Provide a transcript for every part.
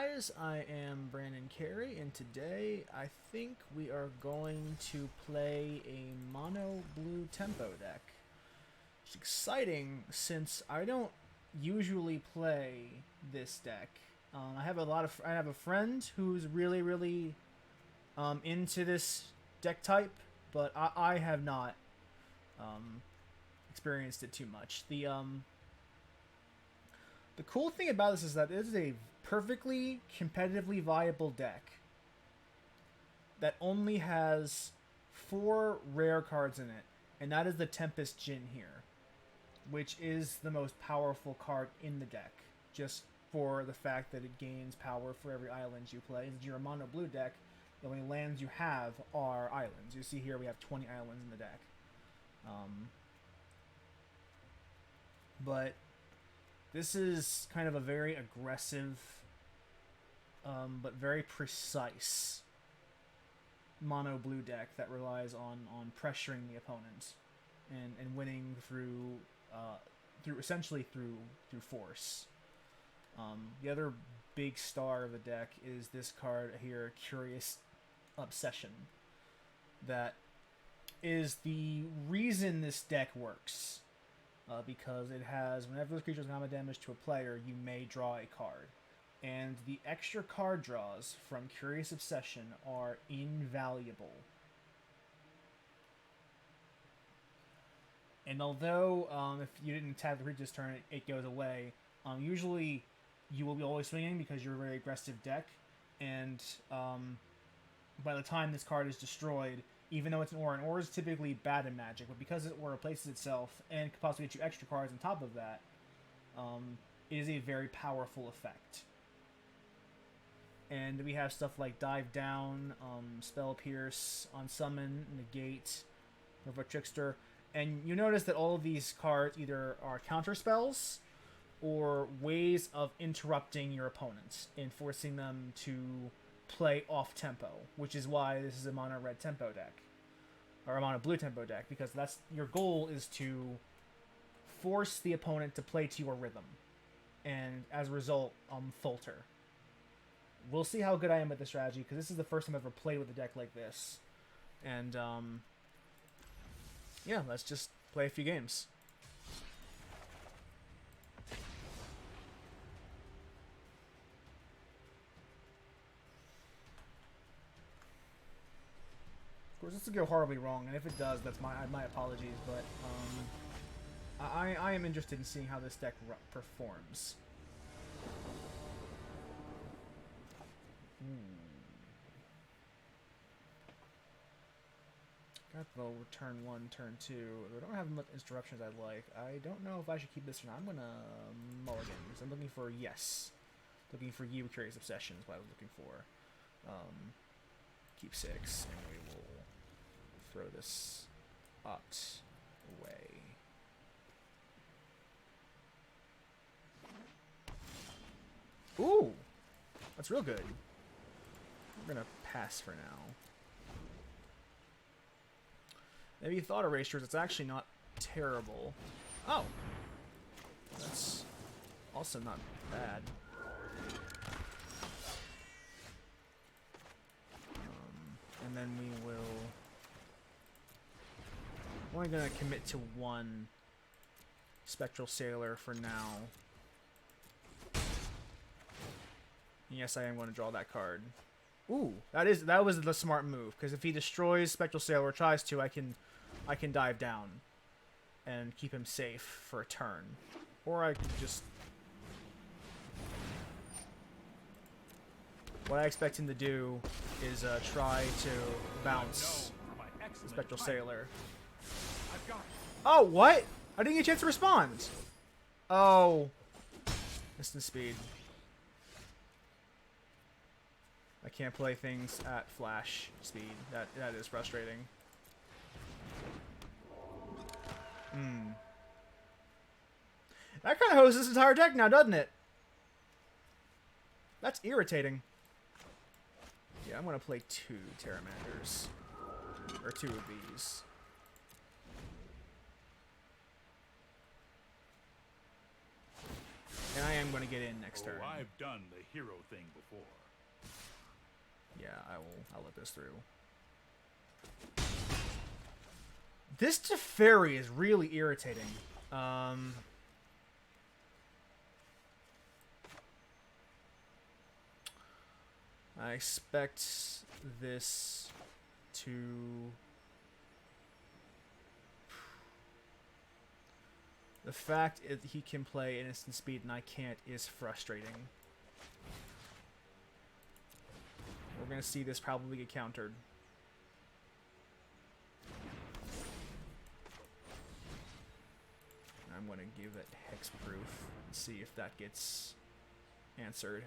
guys, I am Brandon Carey, and today I think we are going to play a mono blue tempo deck. It's exciting since I don't usually play this deck. I have a friend who's really into this deck type, but I have not um, experienced it too much. The cool thing about this is that it is a perfectly competitively viable deck that only has 4 rare cards in it, and that is the Tempest Djinn here, which is the most powerful card in the deck, just for the fact that it gains power for every island you play. Since you're a mono blue deck, the only lands you have are islands. You see here we have 20 islands in the deck. But this is kind of a very aggressive, but very precise mono blue deck that relies on pressuring the opponent and winning through essentially through force. The other big star of the deck is this card here, Curious Obsession, that is the reason this deck works. Because it has, whenever the creature's combat damage to a player, you may draw a card. And the extra card draws from Curious Obsession are invaluable. And although, if you didn't tap the creature's turn, it goes away, usually you will be always swinging because you're a very aggressive deck. And by the time this card is destroyed, even though it's an aura is typically bad in Magic, but because it aura replaces itself and could possibly get you extra cards on top of that, it is a very powerful effect. And we have stuff like Dive Down, Spell Pierce, On Summon, Negate, Nova Trickster, and you notice that all of these cards either are counter spells or ways of interrupting your opponents and forcing them to play off tempo, which is why this is a mono red tempo deck, or a mono blue tempo deck, because that's your goal, is to force the opponent to play to your rhythm, and as a result, falter. We'll see how good I am with this strategy, because this is the first time I've ever played with a deck like this, and yeah, let's just play a few games. Of course, this could go horribly wrong, and if it does, that's my apologies, but I am interested in seeing how this deck performs. Got the turn 1, turn 2. We don't have as much interruptions I'd like. I don't know if I should keep this or not. I'm gonna mulligan, because I'm looking for yes. Looking for you, Curious Obsession is what I was looking for. Keep 6, and we will throw this Opt away. Ooh! That's real good. We're gonna pass for now. Maybe you thought erasures, it's actually not terrible. Oh! That's also not bad. And then we will... I'm only going to commit to 1 Spectral Sailor for now. And yes, I am going to draw that card. Ooh, that was the smart move, because if he destroys Spectral Sailor or tries to, I can dive down and keep him safe for a turn. Or I could just... What I expect him to do is try to bounce the Spectral Sailor. Oh, what? I didn't get a chance to respond. Oh. Instant speed. I can't play things at flash speed. That is frustrating. That kind of hosts this entire deck now, doesn't it? That's irritating. Yeah, I'm going to play 2 Terramanders. Or 2 of these. And I am going to get in next turn. I've done the hero thing before. Yeah, I'll let this through. This Teferi is really irritating. I expect this to... The fact that he can play at instant speed and I can't is frustrating. We're going to see this probably get countered. I'm going to give it hexproof and see if that gets answered.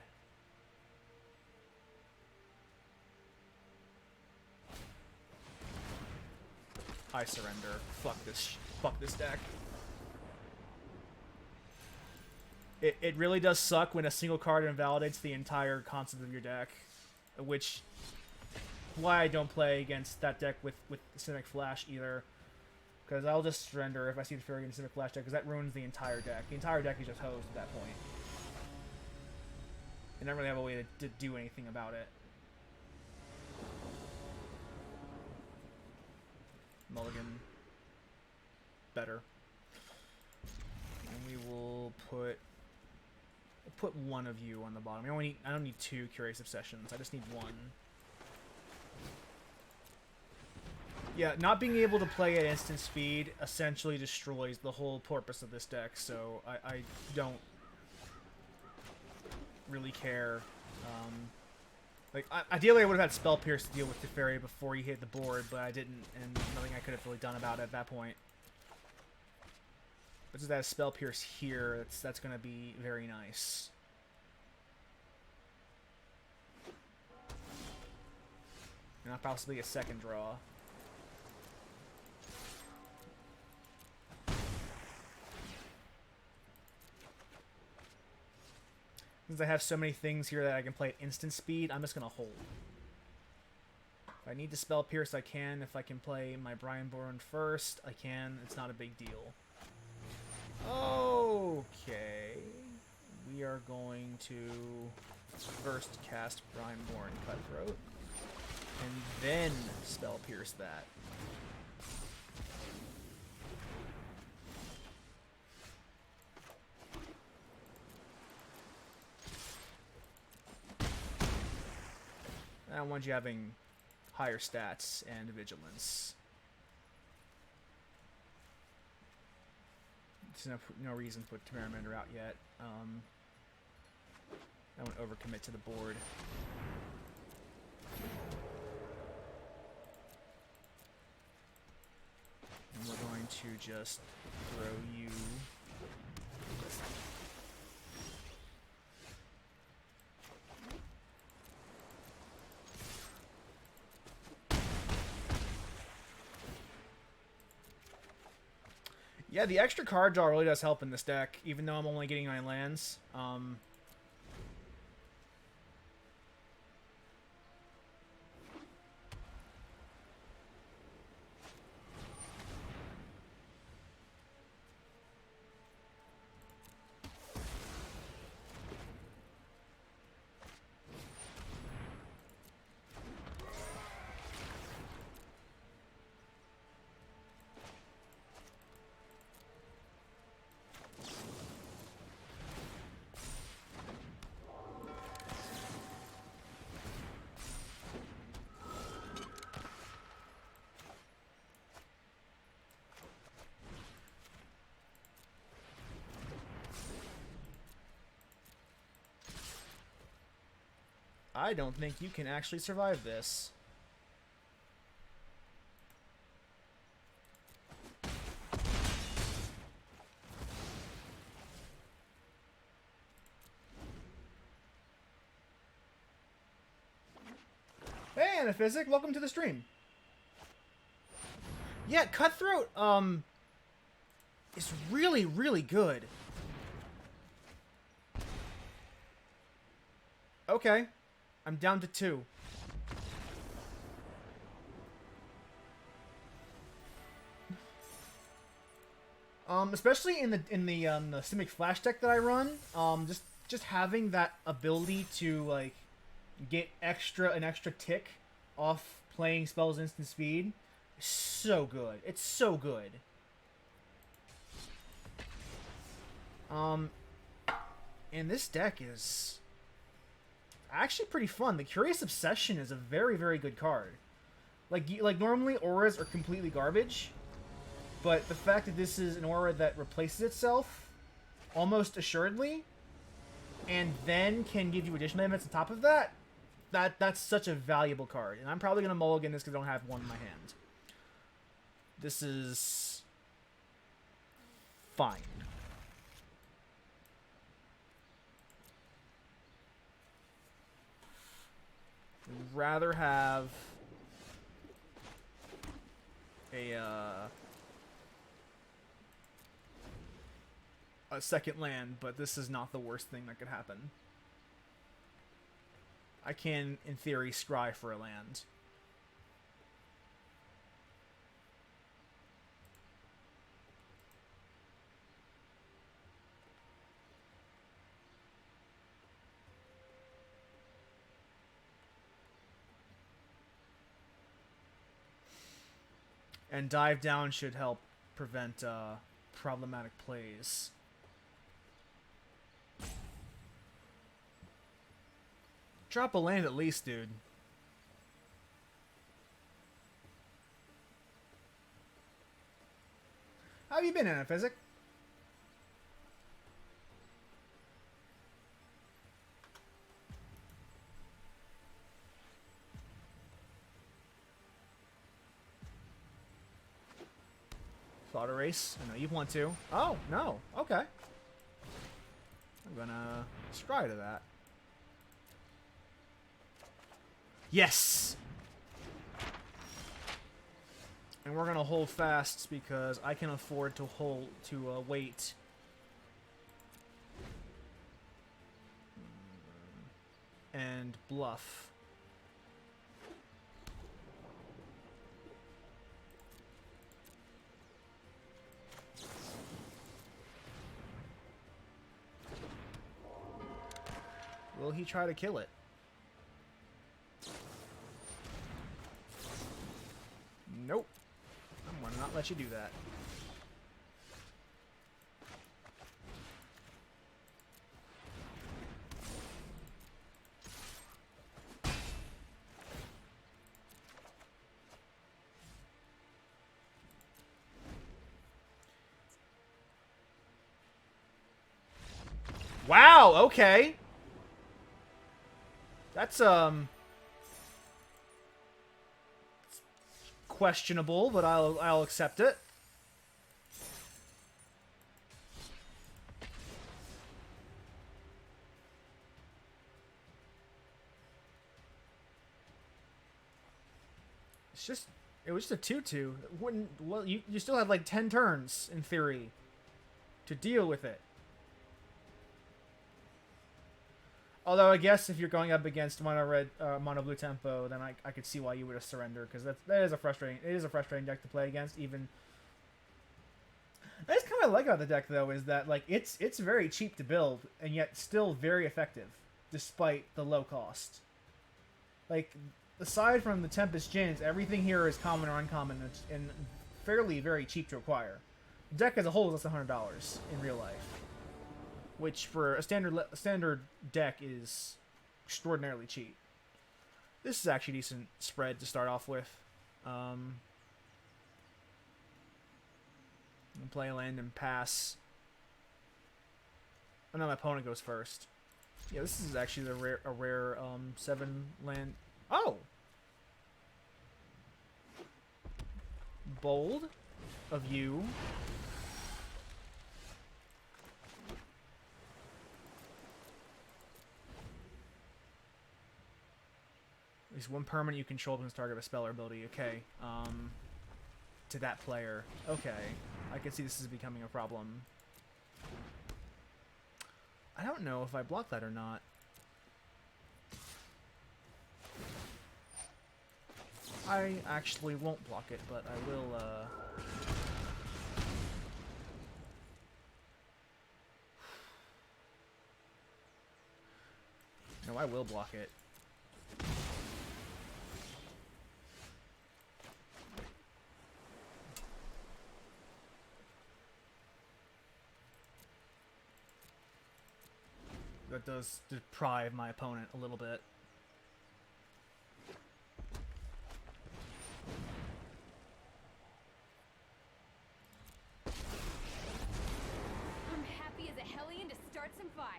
I surrender. Fuck this deck. It really does suck when a single card invalidates the entire concept of your deck, which why I don't play against that deck with Simic Flash either, because I'll just surrender if I see the Fury against Simic Flash deck, because that ruins the entire deck. The entire deck is just hosed at that point. And I don't really have a way to do anything about it. Mulligan. Better. And we will put one of you on the bottom. I don't need 2 Curious Obsessions. I just need 1. Yeah, not being able to play at instant speed essentially destroys the whole purpose of this deck, so I don't really care. Like, ideally I would have had Spell Pierce to deal with Teferi before he hit the board, but I didn't, and nothing I could have really done about it at that point. But just that Spell Pierce here, that's going to be very nice. And I'll possibly get a second draw. Since I have so many things here that I can play at instant speed, I'm just going to hold. If I need to Spell Pierce, I can. If I can play my Brianborn first, I can. It's not a big deal. Okay. We are going to first cast Brianborn Cutthroat, and then Spell Pierce that. I don't want you having higher stats and vigilance. There's no reason to put Terramander out yet. I don't want to overcommit to the board. And we're going to just throw you... Yeah, the extra card draw really does help in this deck, even though I'm only getting 9 lands. I don't think you can actually survive this. Hey, Anaphysic, welcome to the stream. Yeah, Cutthroat, is really, really good. Okay. I'm down to 2. Especially in the Simic Flash deck that I run, just having that ability to like get an extra tick off playing spells instant speed is so good. It's so good. And this deck is actually pretty fun. The Curious Obsession is a very, very good card. Like normally auras are completely garbage, but the fact that this is an aura that replaces itself almost assuredly, and then can give you additional elements on top of that, that's such a valuable card. And I'm probably gonna mulligan this because I don't have one in my hand. This is fine. Rather have a second land, but this is not the worst thing that could happen. I can, in theory, scry for a land. And dive down should help prevent problematic plays. Drop a land at least, dude. How have you been, Anaphysic? Slaughter race. I know you want to. Oh, no. Okay. I'm gonna scry to that. Yes! And we're gonna hold fast because I can afford to wait. And bluff. Will he try to kill it? Nope. I'm gonna not let you do that. Wow, okay. That's questionable, but I'll accept it. It was just a 2/2. Well, you still have like 10 turns in theory to deal with it. Although I guess if you're going up against mono blue tempo, then I could see why you would have surrendered, because that is a frustrating deck to play against. Even I just kind of like about the deck though is that like it's very cheap to build and yet still very effective despite the low cost. Like aside from the Tempest Djinns, everything here is common or uncommon and fairly very cheap to acquire. The deck as a whole is less than $100 in real life, which for a standard deck is extraordinarily cheap. This is actually a decent spread to start off with. Play a land and pass. Oh no, my opponent goes first. Yeah, this is actually a rare 7 land. Oh! Bold of you. At least one permanent you control can target a spell or ability. Okay. To that player. Okay. I can see this is becoming a problem. I don't know if I block that or not. I actually won't block it, but I will, I will block it. That does deprive my opponent a little bit. I'm happy as a hellion to start some fires.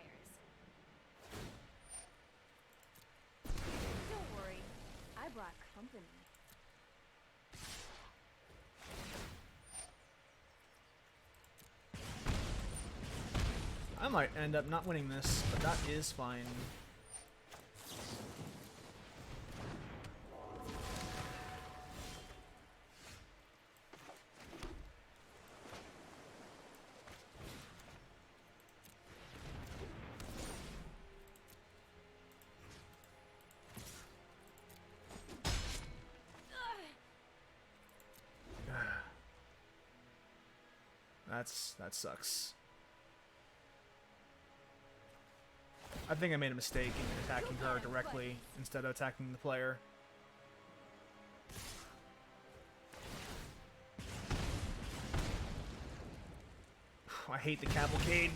Don't worry, I brought company. I might end up not winning this, but that is fine. That sucks. I think I made a mistake in attacking her directly instead of attacking the player. I hate the cavalcade.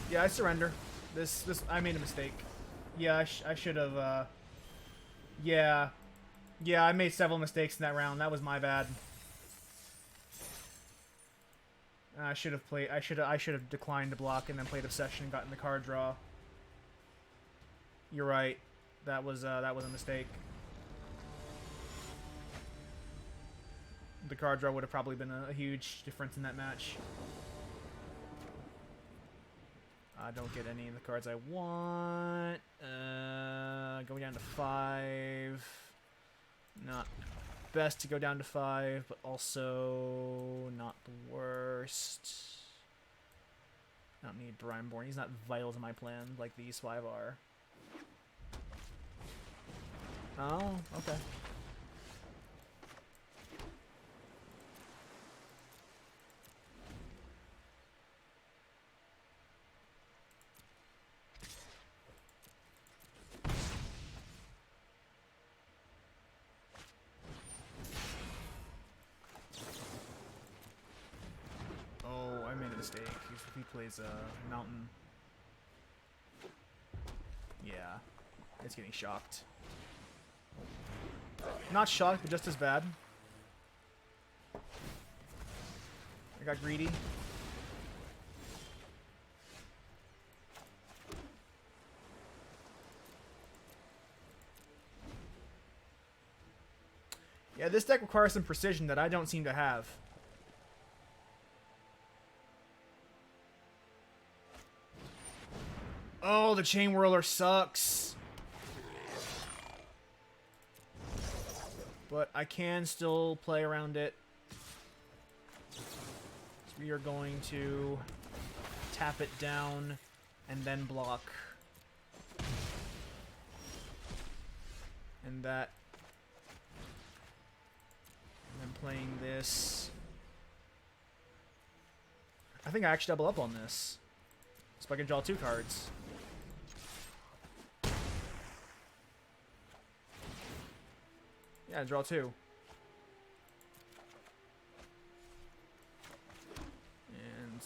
Yeah, I surrender. This I made a mistake. Yeah, I should have. Yeah, I made several mistakes in that round. That was my bad. I should have played. I should have declined to block and then played Obsession and gotten the card draw. You're right. That was a mistake. The card draw would have probably been a huge difference in that match. I don't get any of the cards I want. Going down to 5. Not best to go down to 5, but also not the worst. I don't need Brineborn. He's not vital to my plan like these 5 are. Oh, okay. He plays a mountain. Yeah, it's getting shocked. Not shocked, but just as bad. I got greedy. Yeah, this deck requires some precision that I don't seem to have. Oh, the Chain Whirler sucks. But I can still play around it. So we are going to tap it down and then block. And that. And then playing this. I think I actually double up on this. So I can draw 2 cards. Yeah, draw 2. And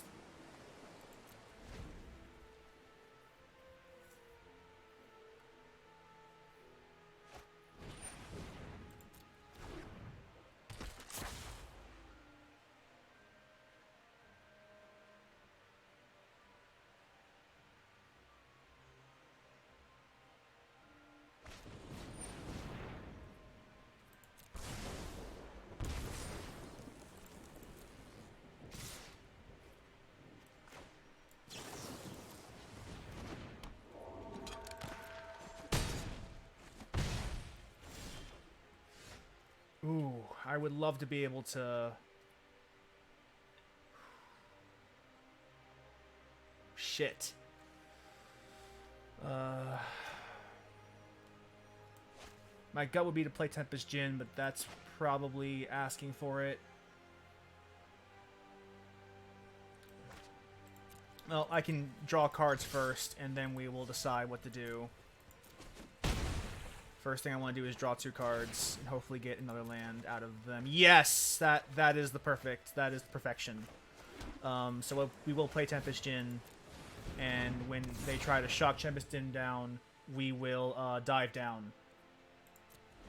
ooh, I would love to be able to... Shit. My gut would be to play Tempest Djinn, but that's probably asking for it. Well, I can draw cards first, and then we will decide what to do. First thing I want to do is draw 2 cards, and hopefully get another land out of them. Yes! That is the perfection. So we will play Tempest Djinn, and when they try to shock Tempest Djinn down, we will dive down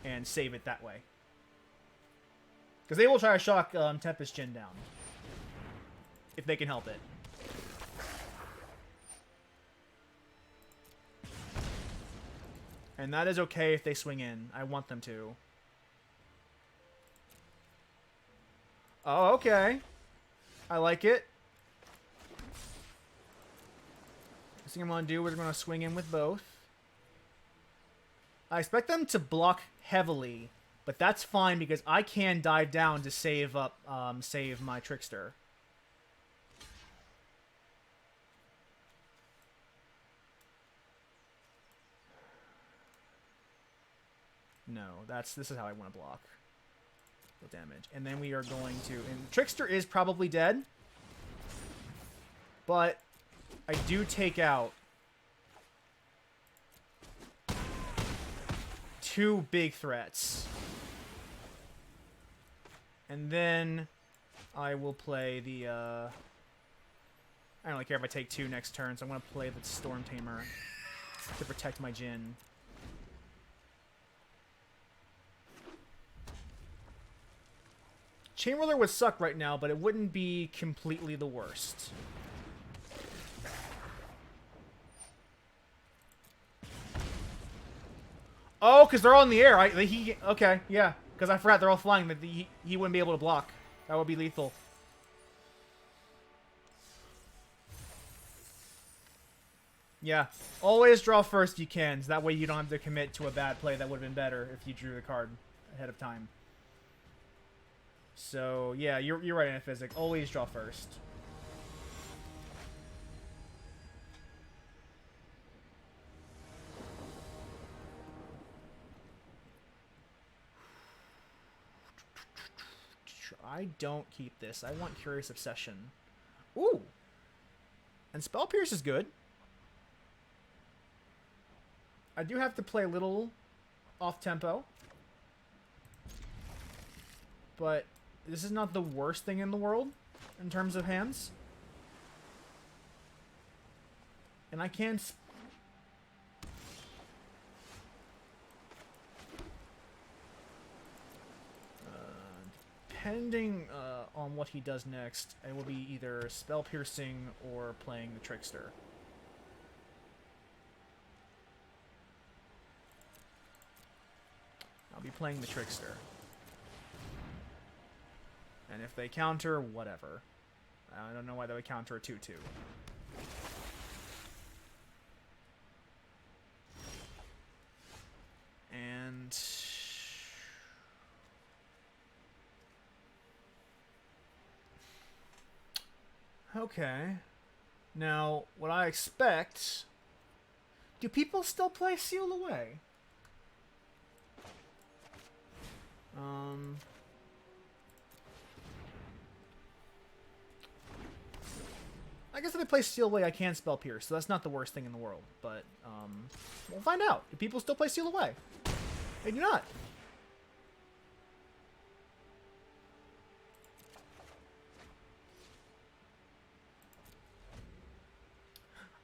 and save it that way. Because they will try to shock Tempest Djinn down, if they can help it. And that is okay if they swing in. I want them to. Oh, okay. I like it. First thing I'm going to do is we're going to swing in with both. I expect them to block heavily, but that's fine because I can dive down to save up, save my Trickster. No, this is how I want to block. The damage. And then we are going to... And Trickster is probably dead. But I do take out 2 big threats. And then I will play the... I don't really care if I take 2 next turn, so I'm going to play the Storm Tamer to protect my Djinn. Chainwhirler would suck right now, but it wouldn't be completely the worst. Oh, because they're all in the air. Okay, yeah. Because I forgot they're all flying. That he wouldn't be able to block. That would be lethal. Yeah. Always draw first if you can. So that way you don't have to commit to a bad play that would have been better if you drew the card ahead of time. So, yeah, you're right, Anaphysic. Always draw first. I don't keep this. I want Curious Obsession. Ooh! And Spell Pierce is good. I do have to play a little off-tempo. But this is not the worst thing in the world in terms of hands. And I can... depending on what he does next, it will be either Spell Piercing or playing the Trickster. I'll be playing the Trickster. And if they counter, whatever. I don't know why they would counter a 2-2. And... okay. Now, what I expect... Do people still play Seal Away? I guess if I play Seal Away, I can Spell Pierce, so that's not the worst thing in the world. But, we'll find out. Do people still play Seal Away? They do not.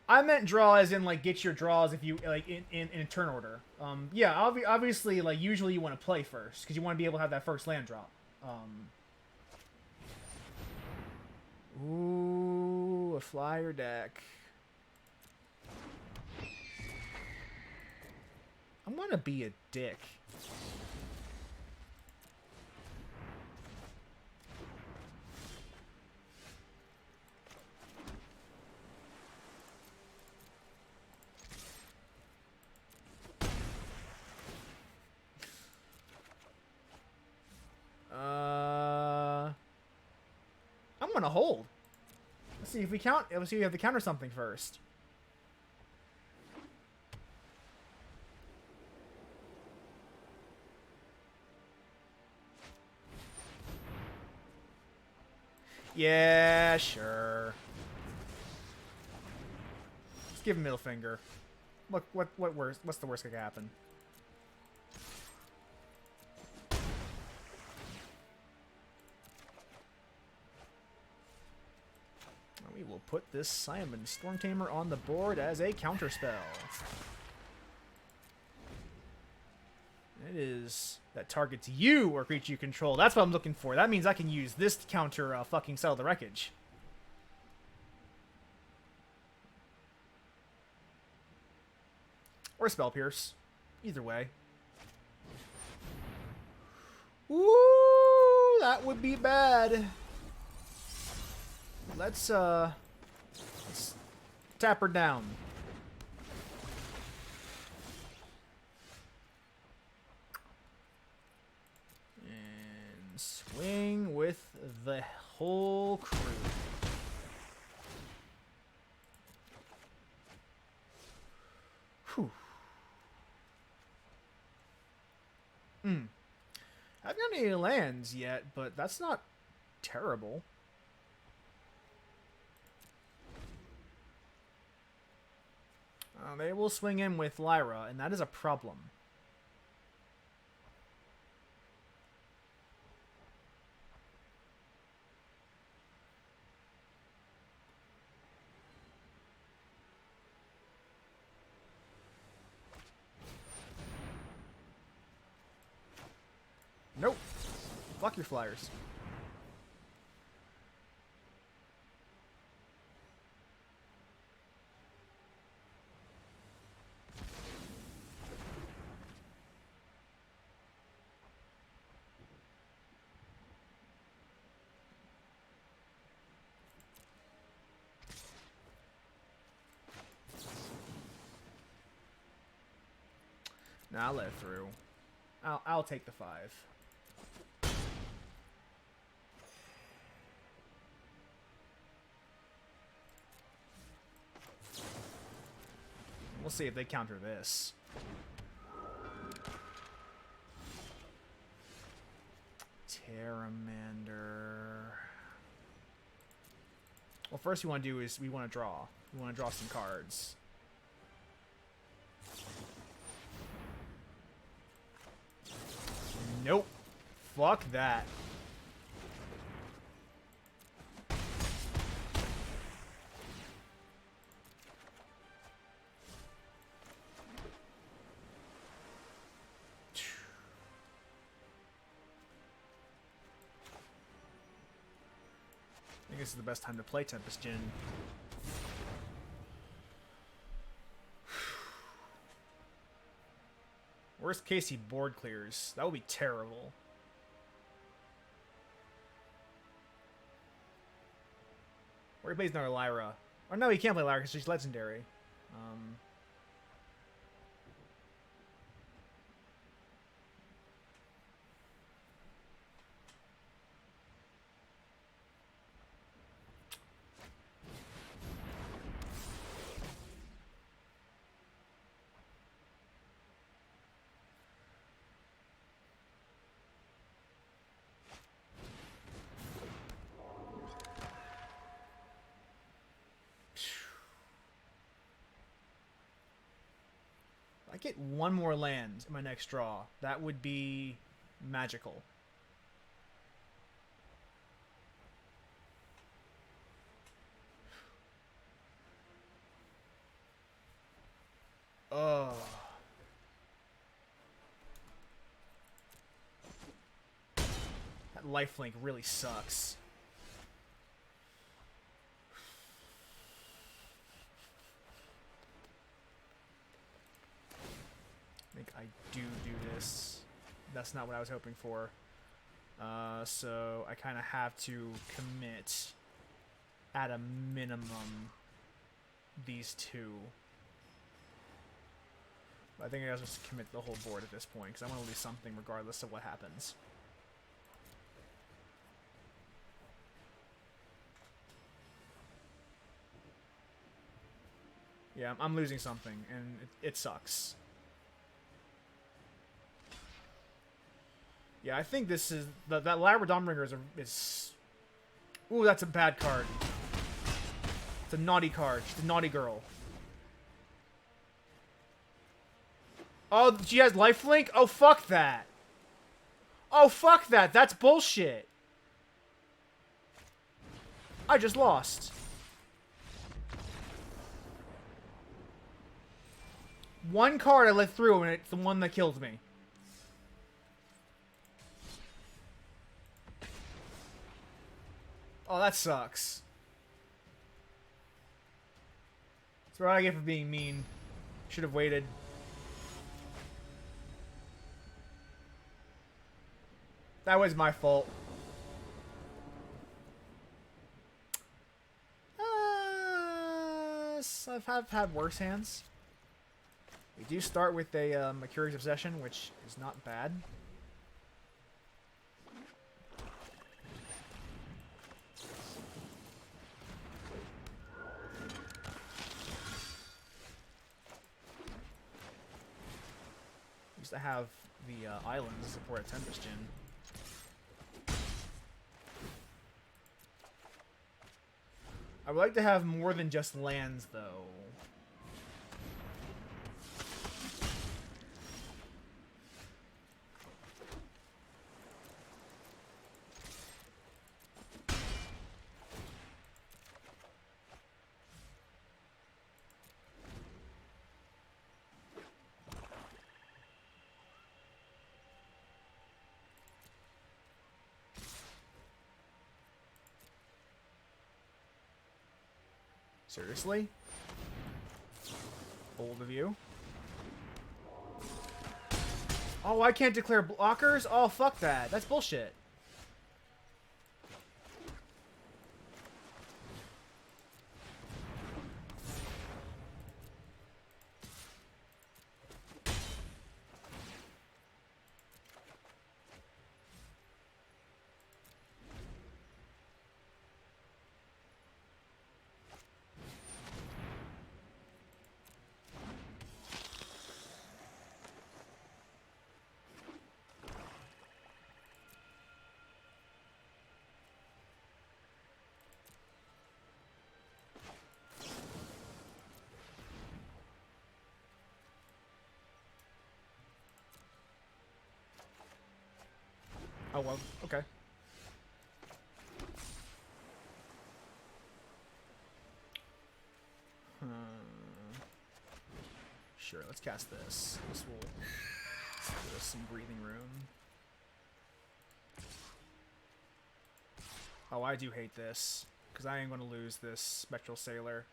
I meant draw as in, like, get your draws if you, like, in turn order. Yeah, obviously, like, usually you want to play first, because you want to be able to have that first land drop. Ooh, a flyer deck. I'm gonna be a dick. I'm gonna hold. Let's see if we count. Let's see if we have to counter something first. Yeah, sure. give him middle finger. What worst? What's the worst that could happen? We will put this Simon Stormtamer on the board as a counterspell. It is that targets you or creature you control. That's what I'm looking for. That means I can use this to counter fucking Settle the Wreckage. Or Spell Pierce. Either way. Ooh, that would be bad. Let's tap her down. And swing with the whole crew. Whew. I haven't got any lands yet, but that's not terrible. They will swing in with Lyra, and that is a problem. Nope. Fuck your flyers. Nah, I'll let it through. I'll take the 5. We'll see if they counter this. Terramander. Well, first we want to do is we want to draw. We want to draw some cards. Nope. Fuck that. I think this is the best time to play Tempest Djinn. Worst case, he board clears. That would be terrible. Or he plays another Lyra. Or no, he can't play Lyra because she's legendary. I get one more land in my next draw. That would be magical. Oh. That lifelink really sucks. I think I do this. That's not what I was hoping for. So I kind of have to commit at a minimum these two. But I think I gotta just commit the whole board at this point because I want to lose something regardless of what happens. Yeah, I'm losing something and it sucks. Yeah, I think this is... that Lyra Dawnbringer is... Ooh, that's a bad card. It's a naughty card. She's a naughty girl. Oh, she has lifelink? Oh, fuck that. Oh, fuck that. That's bullshit. I just lost. One card I let through, and it's the one that killed me. Oh, that sucks. That's what I get for being mean. Should have waited. That was my fault. I've had worse hands. We do start with a Mercurius Obsession, which is not bad. Used to have the islands to support a Tempest Gin. I would like to have more than just lands, though. Seriously? Bold of you. Oh, I can't declare blockers? Oh, fuck that. That's bullshit. Oh, well, okay. Sure, let's cast this. This will give us some breathing room. Oh, I do hate this, because I am going to lose this Spectral Sailor.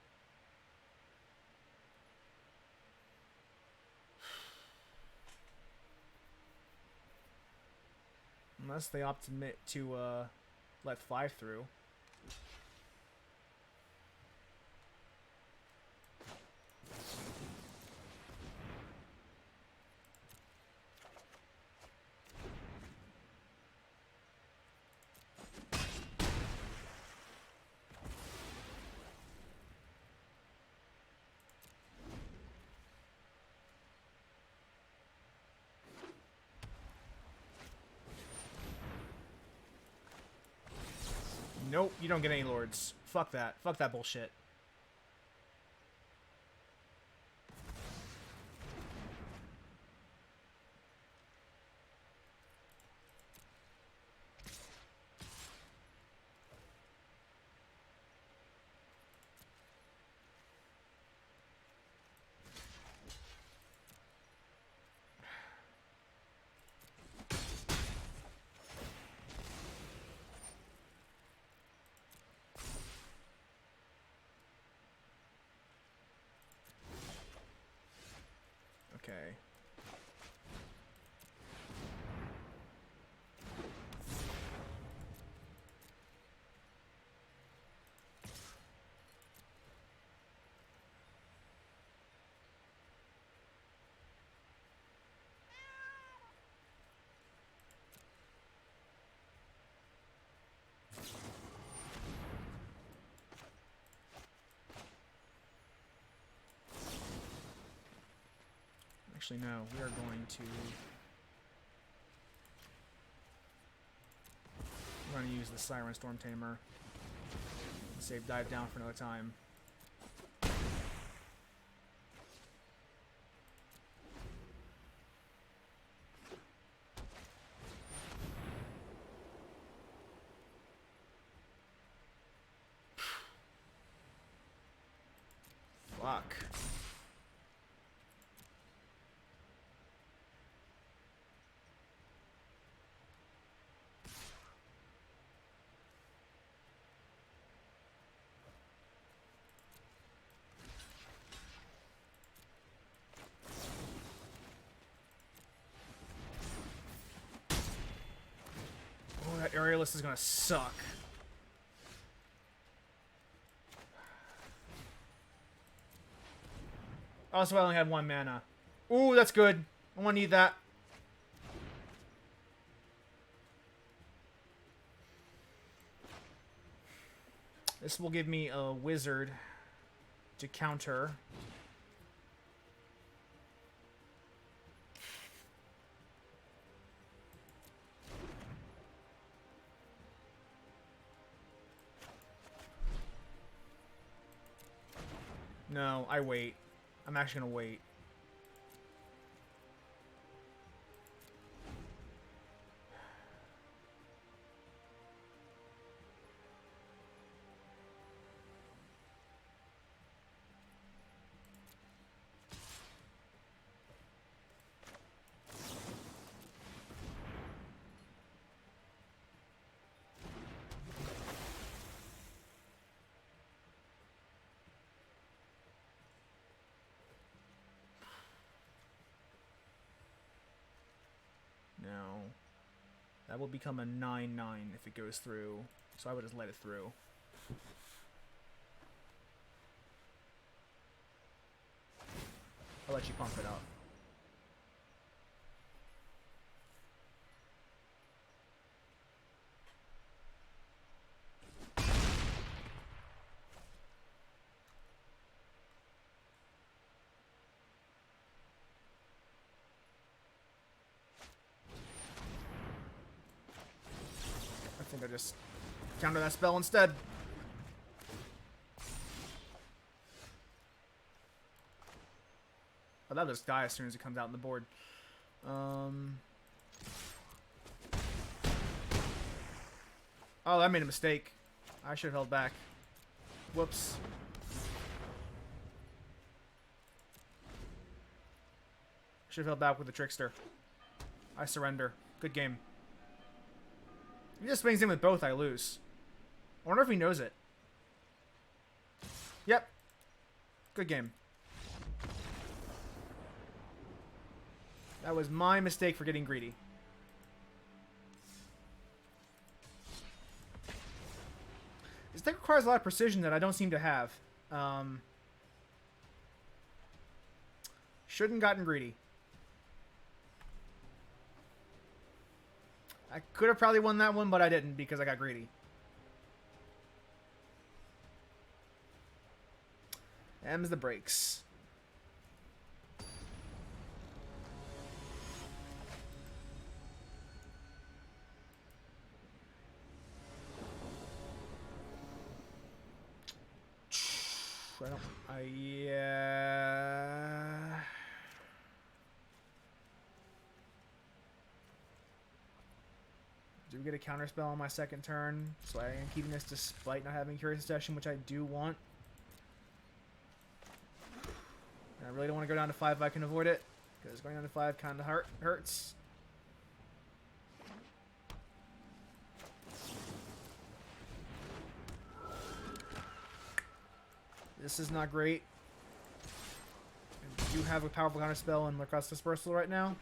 Unless they opt to let 5 through. Nope, you don't get any lords. Fuck that. Fuck that bullshit. Okay. Actually, no. We are going to... We're going to use the Siren Storm Tamer. Save Dive Down for another time. Fuck. Oh, that aerialist is gonna suck. Also, I only had 1 mana. Ooh, that's good. I want to need that. This will give me a wizard to counter. No, I wait. I'm actually gonna wait. Now, that will become a 9/9 if it goes through, so I would just let it through. I'll let you pump it up. I think I just counter that spell instead. Oh, that'll just die as soon as it comes out on the board. Oh, I made a mistake. I should have held back. Whoops. Should have held back with the Trickster. I surrender. Good game. If he just swings in with both, I lose. I wonder if he knows it. Yep. Good game. That was my mistake for getting greedy. This deck requires a lot of precision that I don't seem to have. Shouldn't gotten greedy. I could have probably won that one, but I didn't because I got greedy. M's the brakes. Yeah. Do get a counter spell on my second turn, so I am keeping this despite not having Curious Session, which I do want. And I really don't want to go down to 5 if I can avoid it, because going down to 5 kind of hurts. This is not great. I do have a powerful counter spell in Lacrosse Dispersal right now,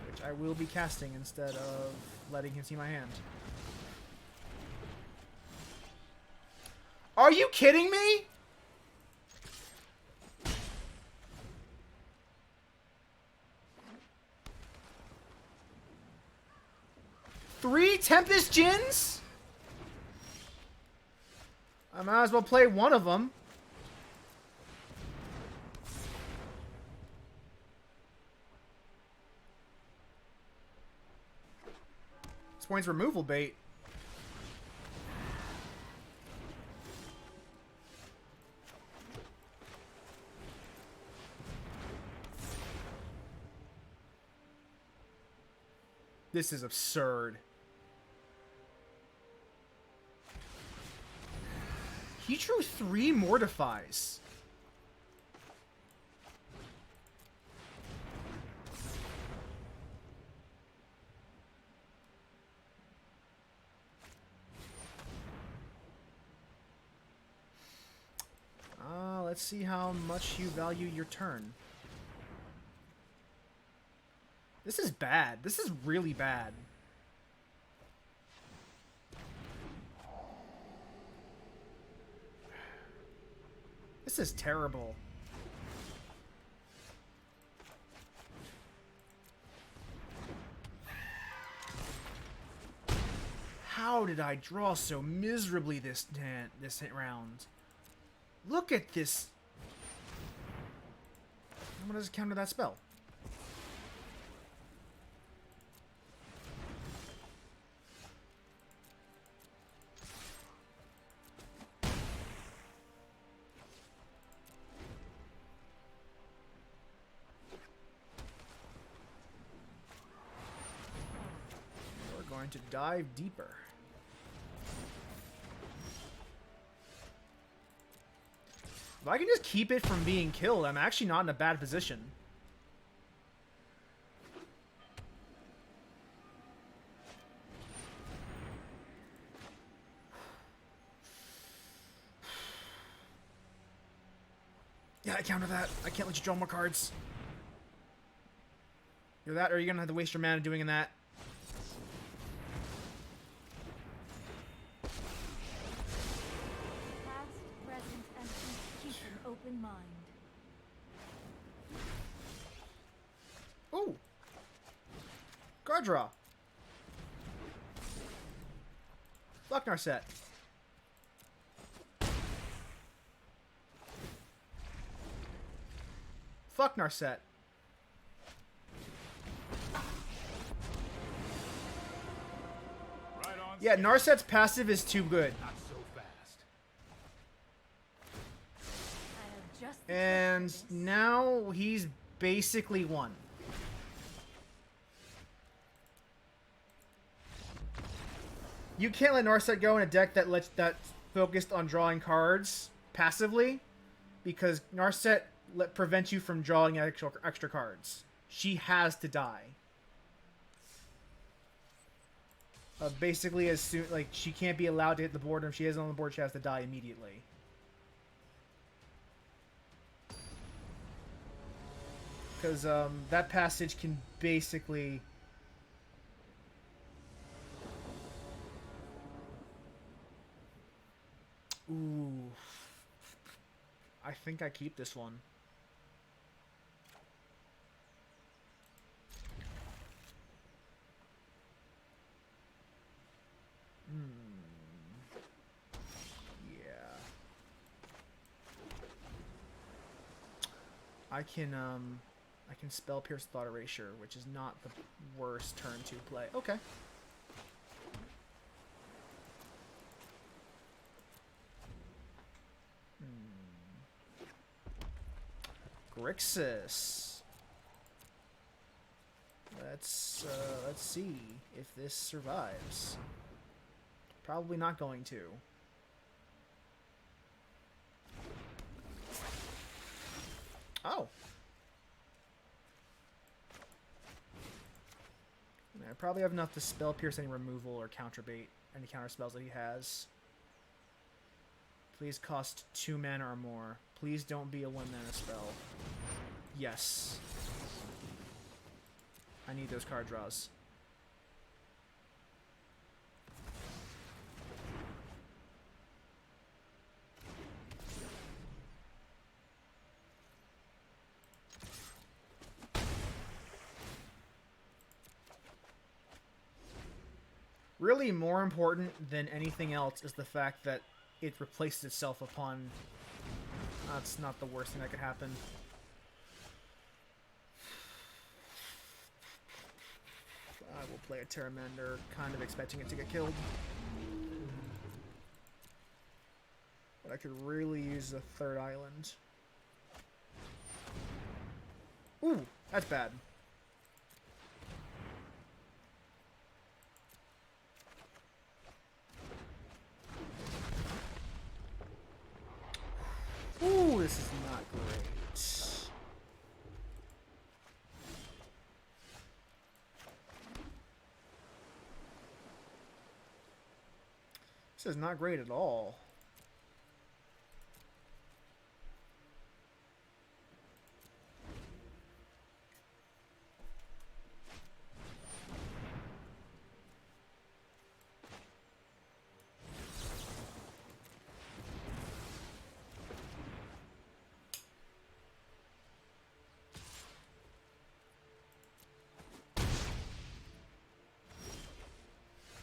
which I will be casting instead of letting him see my hand. Are you kidding me? Three Tempest Djinns? I might as well play one of them. This point's removal bait. This is absurd. He drew 3 Mortifies. Let's see how much you value your turn. This is bad. This is really bad. This is terrible. How did I draw so miserably this round? Look at this. I'm gonna just counter that spell. We're going to dive deeper. If I can just keep it from being killed, I'm actually not in a bad position. Yeah, I counter that. I can't let you draw more cards. Either that or you're gonna have to waste your mana doing that. Open mind. Ooh. Card draw. Fuck Narset. Fuck Narset. Right on. Yeah, Narset's passive is too good. Not so fast. I have just the And trick for this. now he's basically won. You can't let Narset go in a deck that focused on drawing cards passively, because Narset prevents you from drawing extra cards. She has to die. Basically, as soon she can't be allowed to hit the board, and if she isn't on the board, she has to die immediately. Because that passage can basically... Ooh. I think I keep this one. Yeah. I can spell Pierce Thought Erasure, which is not the worst turn to play. Okay. Grixis. Let's see if this survives. Probably not going to. Oh. I probably have enough to spell pierce any removal or counter bait any counter spells that he has. Please cost 2 mana or more. Please don't be a 1 mana spell. Yes. I need those card draws. Really, more important than anything else is the fact that it replaced itself upon... That's not the worst thing that could happen. I will play a Terramander, kind of expecting it to get killed. But I could really use a third island. Ooh, that's bad. this is not great. This is not great at all.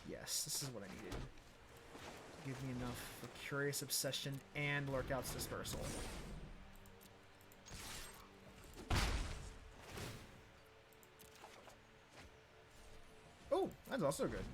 Yes, this is what I needed. Give me enough for Curious Obsession and Lurkout's Dispersal. Oh, that's also good.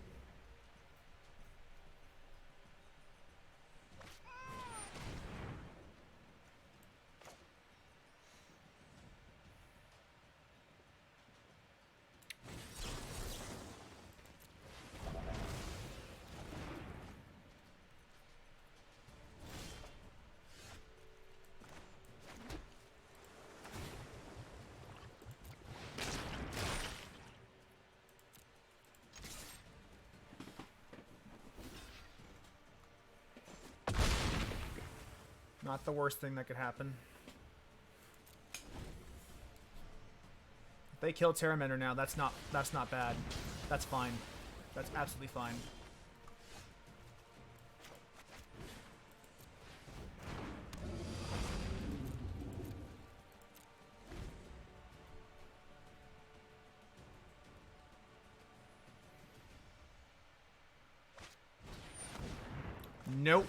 Not the worst thing that could happen. If they kill Terramender now, that's not bad. That's fine. That's absolutely fine. Nope.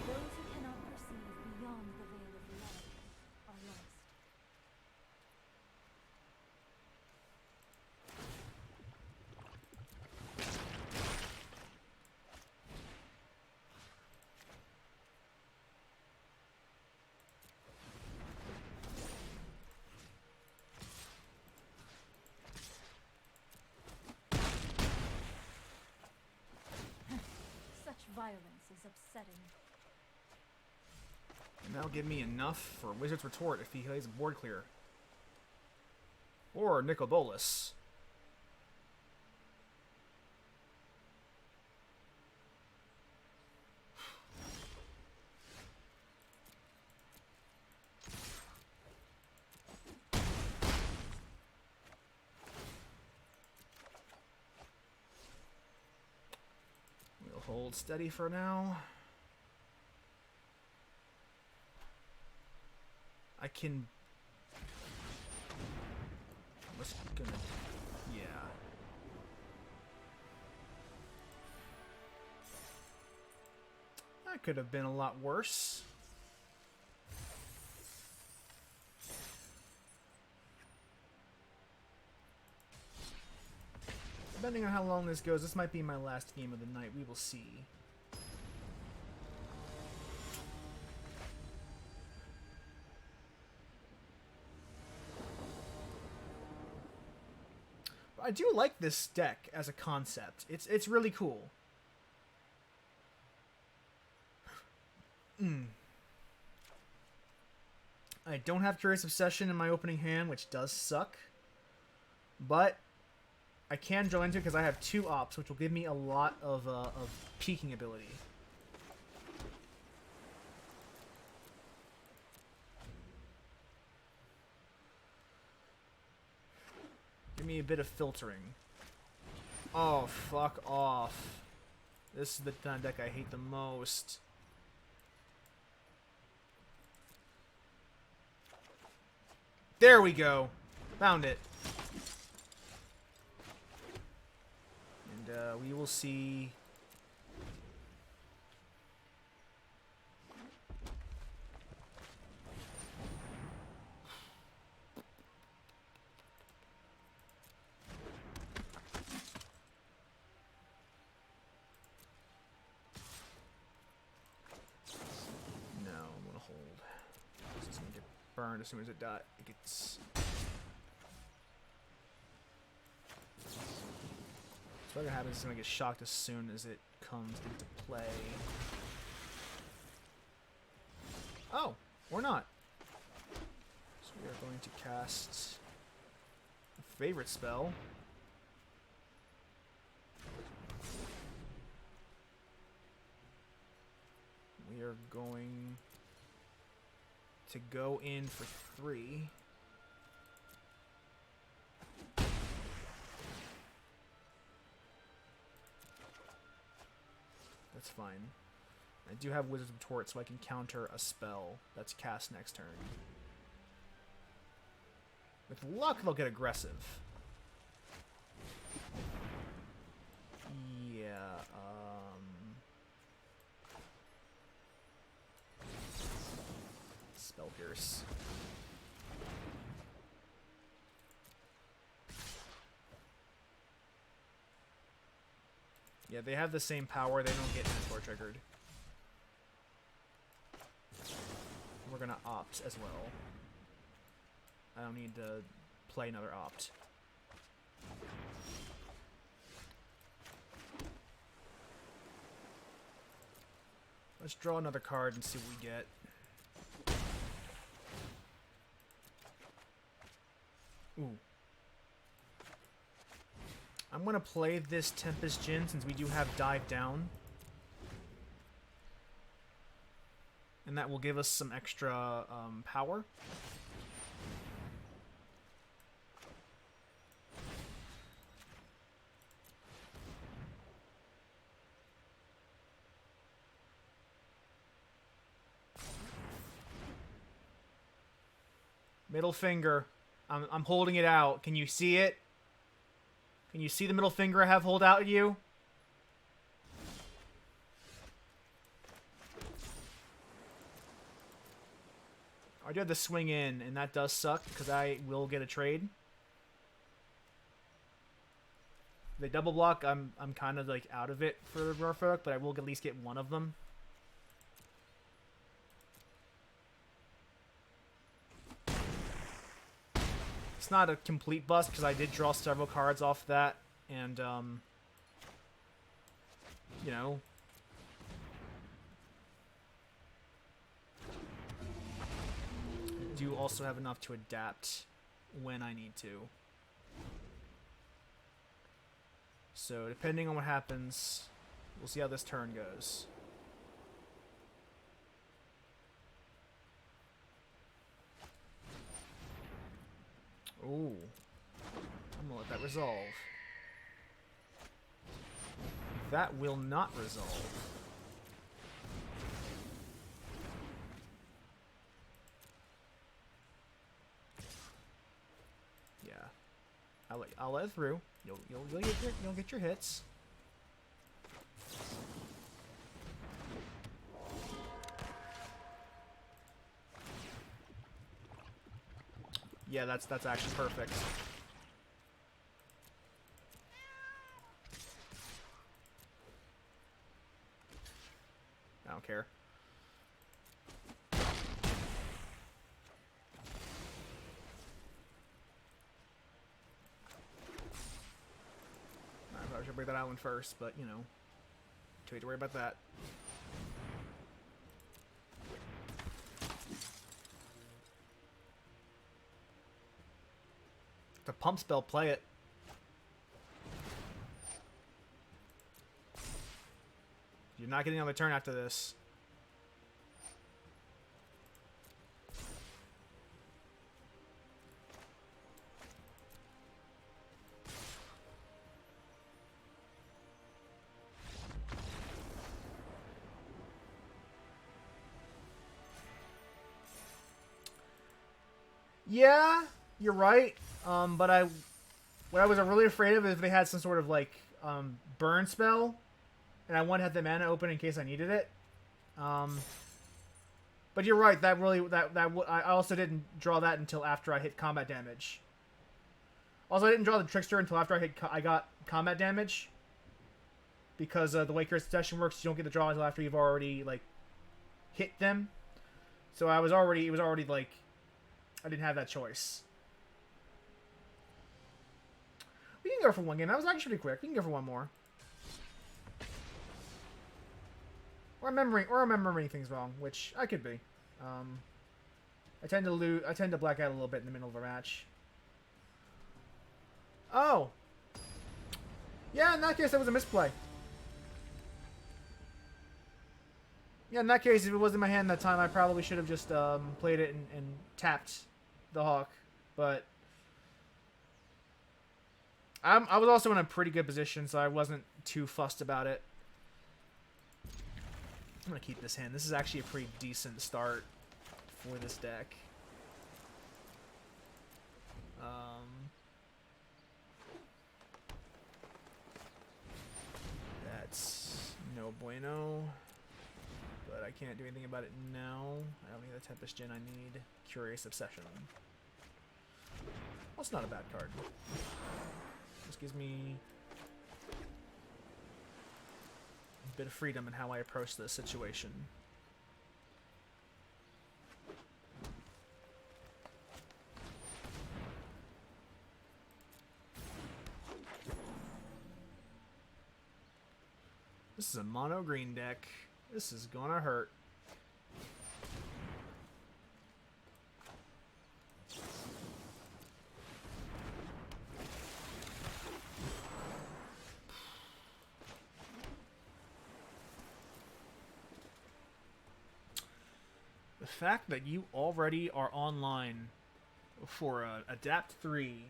Those who cannot perceive beyond the veil of love are lost. Such violence is upsetting. And that'll give me enough for Wizard's Retort if he plays a board clear. Or Nicol Bolas. We'll hold steady for now. I can... I'm just gonna... Yeah. That could have been a lot worse. Depending on how long this goes, this might be my last game of the night. We will see. I do like this deck as a concept. It's really cool. I don't have Curious Obsession in my opening hand, which does suck. But I can drill into it because I have 2 ops, which will give me a lot of peeking ability. Give me a bit of filtering. Oh, fuck off. This is the kind of deck I hate the most. There we go. Found it. And we will see... No, I'm gonna hold. This is gonna get burned as soon as it gets... So what happens is it's gonna get shocked as soon as it comes into play. Oh, or not. So we are going to cast a favorite spell. We are going to go in for 3. That's fine. I do have Wizard's Retort, so I can counter a spell that's cast next turn. With luck, they'll get aggressive. Yeah, Spell Pierce. Yeah, they have the same power. They don't get Mentor triggered. We're gonna opt as well. I don't need to play another opt. Let's draw another card and see what we get. Ooh. I'm going to play this Tempest Djinn since we do have Dive Down. And that will give us some extra power. Middle finger. I'm holding it out. Can you see it? Can you see the middle finger I have hold out at you? I do have to swing in, and that does suck, because I will get a trade. They double block, I'm kind of like out of it for the Merfolk, but I will at least get one of them. It's not a complete bust because I did draw several cards off that, and you know, I do also have enough to adapt when I need to. So depending on what happens, we'll see how this turn goes. Ooh. I'm gonna let that resolve. That will not resolve. Yeah. I'll let it through. You'll get your hits. Yeah, that's actually perfect. I don't care. I probably should break that out one first, but you know, too late to worry about that. The pump spell, play it. You're not getting another turn after this. Yeah, you're right. But what I was really afraid of is if they had some sort of like burn spell, and I wanted to have the mana open in case I needed it. But you're right. That really I also didn't draw that until after I hit combat damage. Also, I didn't draw the Trickster until after I got combat damage. Because the way Curse Obsession works, you don't get the draw until after you've already like hit them. So it was already like I didn't have that choice. We can go for one game. That was actually pretty quick. We can go for one more. Or I'm remembering things wrong, which I could be. I tend to black out a little bit in the middle of a match. Oh. Yeah, in that case, that was a misplay. Yeah, in that case, if it wasn't in my hand that time, I probably should have just played it and tapped the Hawk. But I was also in a pretty good position, so I wasn't too fussed about it. I'm going to keep this hand. This is actually a pretty decent start for this deck. That's no bueno. But I can't do anything about it now. I don't need the Tempest Gen I need. Curious Obsession. Well, it's not a bad card. Just gives me a bit of freedom in how I approach this situation. This is a mono green deck. This is gonna hurt. The fact that you already are online for Adapt 3.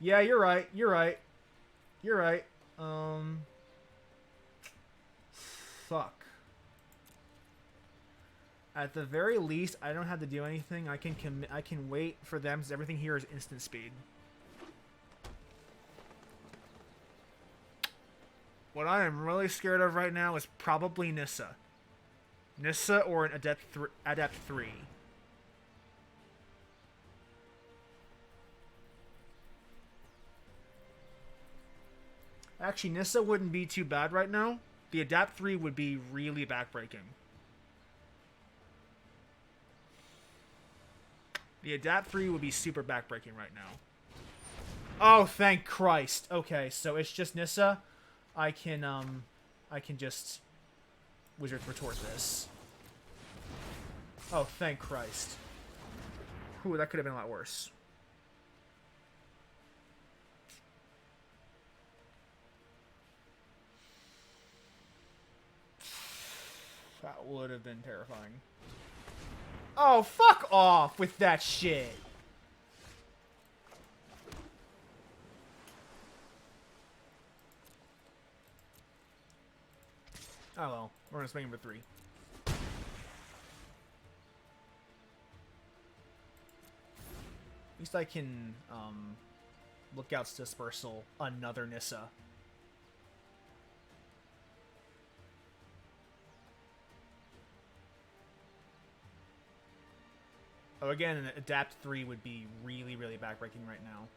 Yeah, you're right. You're right. You're right. Fuck. At the very least, I don't have to do anything. I can wait for them because everything here is instant speed. What I am really scared of right now is probably Nissa. Nissa or an Adept 3. Actually, Nissa wouldn't be too bad right now. The Adapt 3 would be really backbreaking. The Adapt 3 would be super backbreaking right now. Oh, thank Christ. Okay, so it's just Nissa. I can just Wizard's Retort this. Oh, thank Christ. Ooh, that could have been a lot worse. That would have been terrifying. Oh, fuck off with that shit. Oh well, we're gonna swing him for 3. At least I can Lookout's Dispersal another Nissa. Oh, again, an Adapt 3 would be really, really backbreaking right now.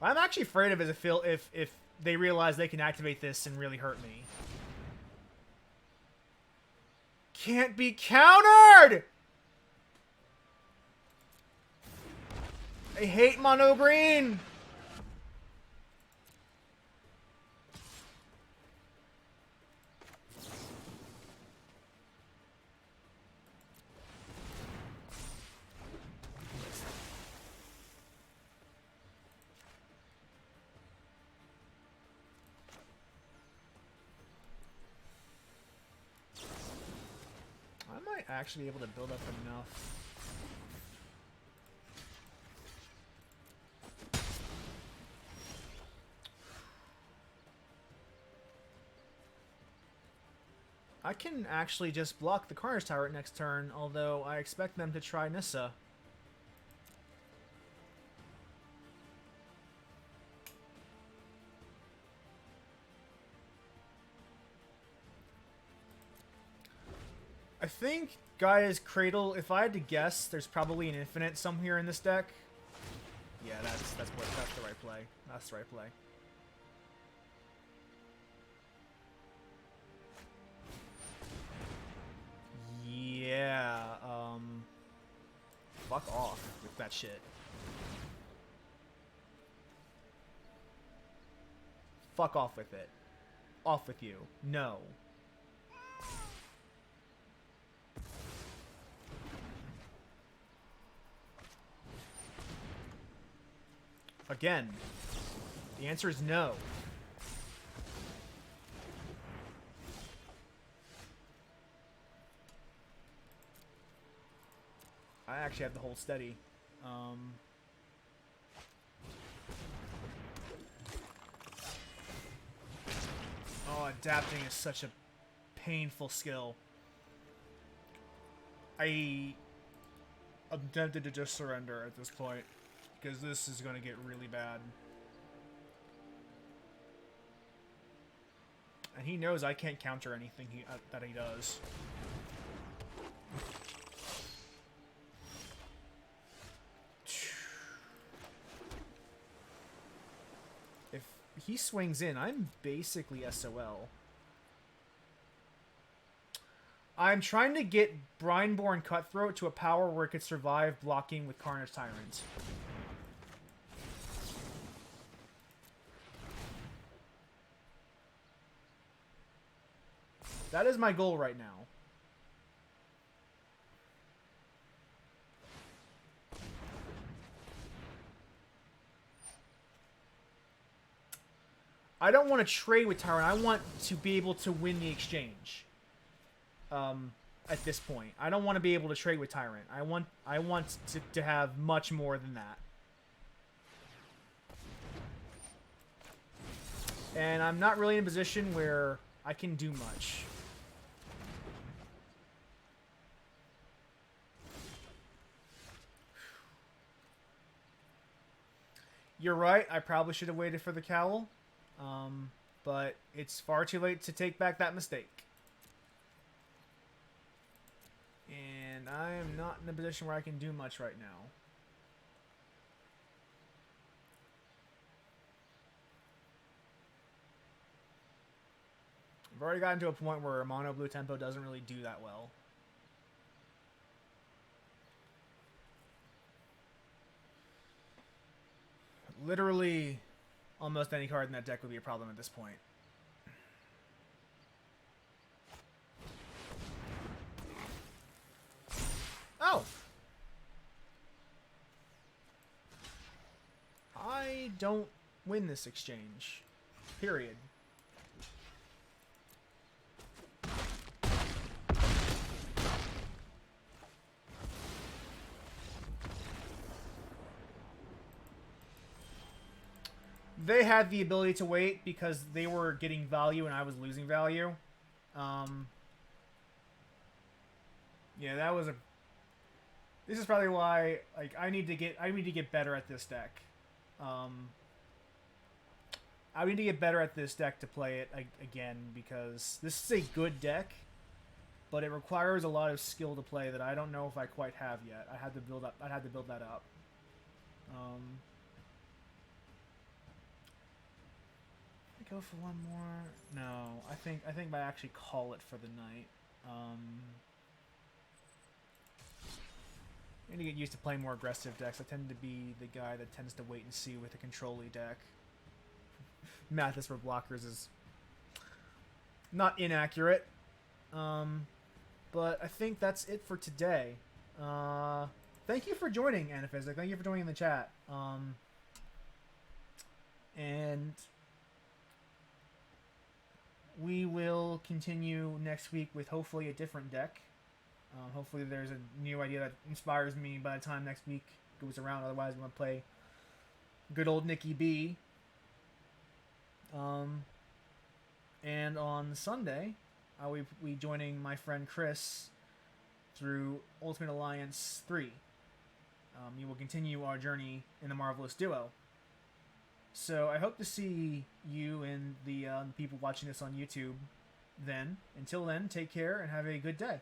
What I'm actually afraid of is if they realize they can activate this and really hurt me. Can't be countered! I hate mono green! Actually be able to build up enough. I can actually just block the Carnage Tyrant next turn, although I expect them to try Nissa. I think Gaia's Cradle, if I had to guess, there's probably an Infinite somewhere in this deck. Yeah, that's the right play. That's the right play. Yeah, fuck off with that shit. Fuck off with it. Off with you. No. Again, the answer is no. I actually have the hold steady. Oh, adapting is such a painful skill. I'm tempted to just surrender at this point, because this is going to get really bad. And he knows I can't counter anything that he does. If he swings in, I'm basically SOL. I'm trying to get Brineborn Cutthroat to a power where it could survive blocking with Carnage Tyrant. That is my goal right now. I don't want to trade with Tyrant. I want to be able to win the exchange. At this point, I don't want to be able to trade with Tyrant. I want to have much more than that. And I'm not really in a position where I can do much. You're right, I probably should have waited for the Cowl. But it's far too late to take back that mistake. And I am not in a position where I can do much right now. I've already gotten to a point where mono blue tempo doesn't really do that well. Literally, almost any card in that deck would be a problem at this point. Oh! I don't win this exchange. Period. They had the ability to wait because they were getting value and I was losing value. Yeah, that was a... This is probably why, like, I need to get better at this deck. I need to get better at this deck to play it again, because this is a good deck, but it requires a lot of skill to play that I don't know if I quite have yet. I had to build that up. Go for one more? No, I think I actually call it for the night. I need to get used to playing more aggressive decks. I tend to be the guy that tends to wait and see with a control-y deck. Mathis for blockers is not inaccurate. But I think that's it for today. Thank you for joining, Anaphysic. Thank you for joining in the chat. And we will continue next week with hopefully a different deck. Hopefully there's a new idea that inspires me by the time next week goes around. Otherwise, I'm going to play good old Nikki B. And on Sunday, I'll be joining my friend Chris through Ultimate Alliance 3. You will continue our journey in the Marvelous Duo. So I hope to see you and the people watching this on YouTube then. Until then, take care and have a good day.